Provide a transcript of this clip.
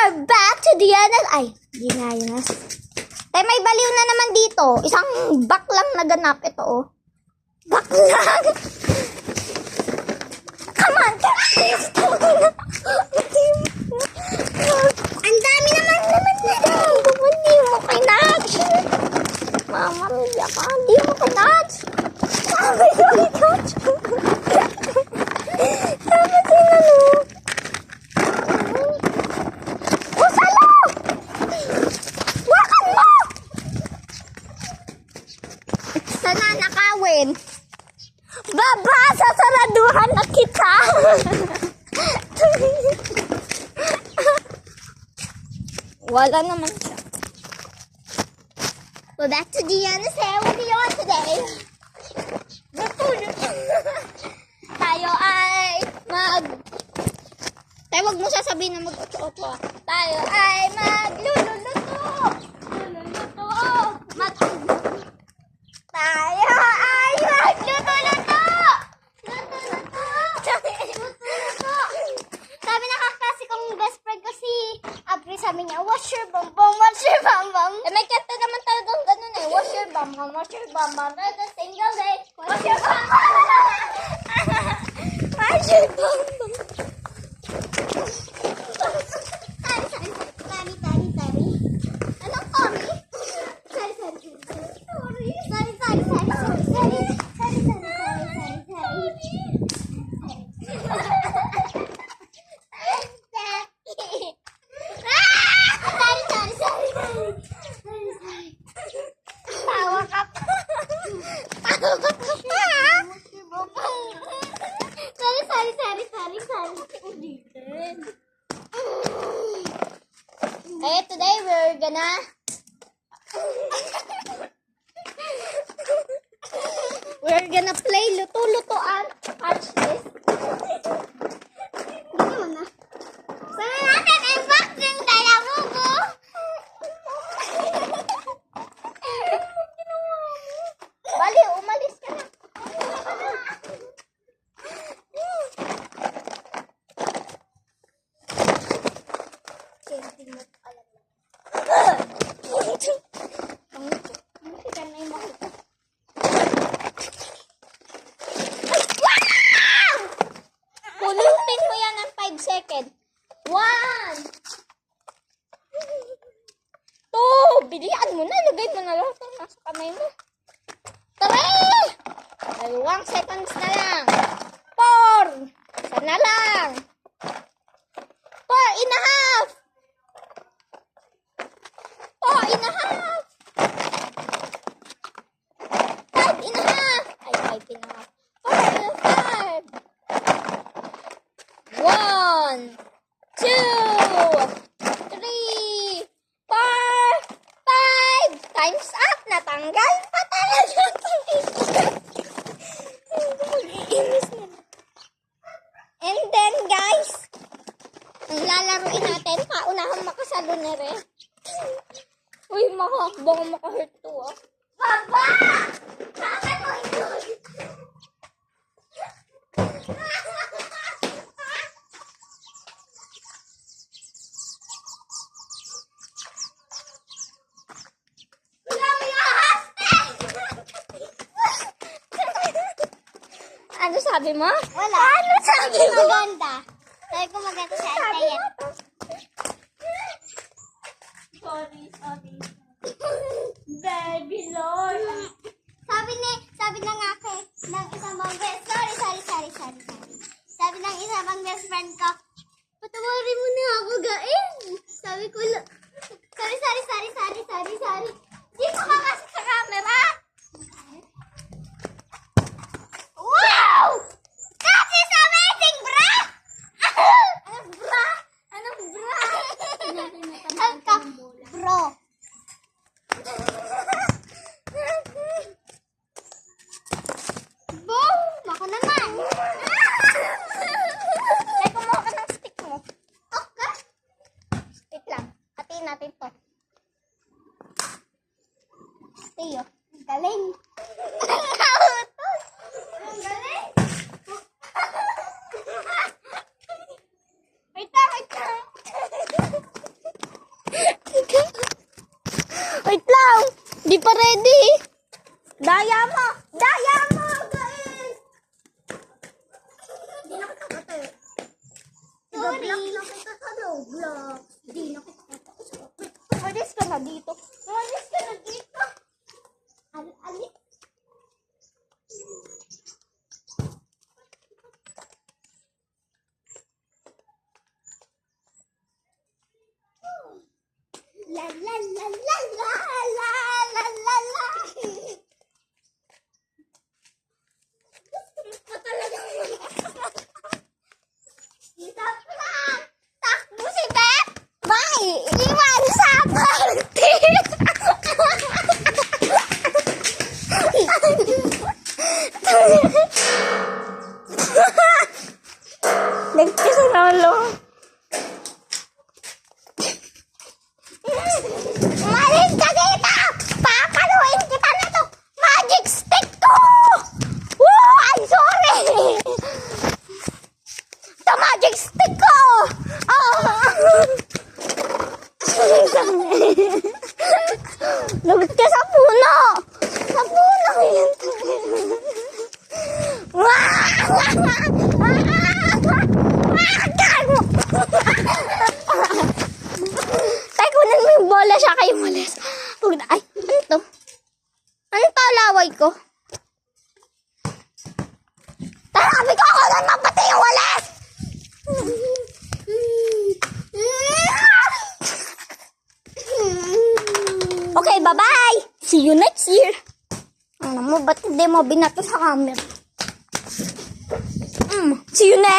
are back to Diana. Ay, Diana. Tay, may baliw na naman dito. Isang baklang naganap. Ito, oh. Baklang. Come on. Ang dami naman nila. Hindi mo kinatch. Mama, Mia ka. Hindi mo kinatch. Sabi ko, kinatch. Sabi sinalo. Usalo! Wakan mo! Sana nakawin. Baba, sasaraduhan na kita. Wala naman siya. Well, back to Diana's hair. What do you want today? Tayo ay Tayo, wag mo sasabihin na mag-ocho-ocho. Tayo ay magluluto. Tayo ay magluluto. Sabi na kasi kong best friend ko si Abri, sabi niya, wash your bum bum, wash your bum bum. Eh, may kanta naman talagang ganun eh. Wash your bum bum, wash your bum bum. That's a single day. Wash your bum bum. Wash your bum bum. Tari. Anong kami? Sorry. Tawa ka pa. Sorry. Hey, today we're gonna play luto-lutoan. Watch this. Hindi mo na. Sana natin unboxing tayo, bubo. Bali, umalis ka na. Pulutin mo yan ng 5 seconds. 1, 2, bilian mo na. Lagay mo na lahat ng nasa kamay mo. 3, 2 seconds na lang. 4, isa na lang. 4 and a half. 4 and a half. 5 and a half. Ay, 5 and a half. 4 and a half. 1, 2, 3, 4, 5. Time's up. Natanggal pa talaga. And then, guys, ang lalaruin natin, paunahang makasalo na rin. Uy, baka makahurt to, ah. Baba! Bakit mo ito? Ano sabi mo? Wala. Ano sabi mo? Maganda. Sabi ko maganda sa antayan. Sorry. Baby Lord. Sabi na nga ng isang bang best. Sorry. Sabi ng isang bang best friend ko, patawarin mo na ako, guys. Sabi ko, sorry. Di ko ka kasi sa camera. Wow! That is amazing, bra! Anong bra? Bro. Boom! Ako naman. Ay, kumuha ka ng stick mo. Okay. Stick lang. Hatiin natin to. Tiyo. Galing. Wait lang. Di pa ready. Daya mo! Daya mo, guys! Hindi na kita kate. Sorry. Block na kita sa Roblox. Hindi na kita kate. Umalis ka na dito. Umalis ka na dito. Alis. La la la la la la la la la. Gusto ko talaga. Stop lang! Takbo si Beth! Bye! Iwan sa party! Nagkisa na ulo. Malis ka dito! Papaluin kita na to! Magic stick ko! Woo! I'm sorry! The magic stick ko! Lugod ka sa puno! Sa puno yun! Tay, kunin mo yung bola siya kayo malis. Ay, ano to? Ano to, laway ko? Tarabi ko ako na mapatay yung walis! Okay, bye-bye! See you next year! Ano mo, ba't hindi mo binato sa camera? See you next!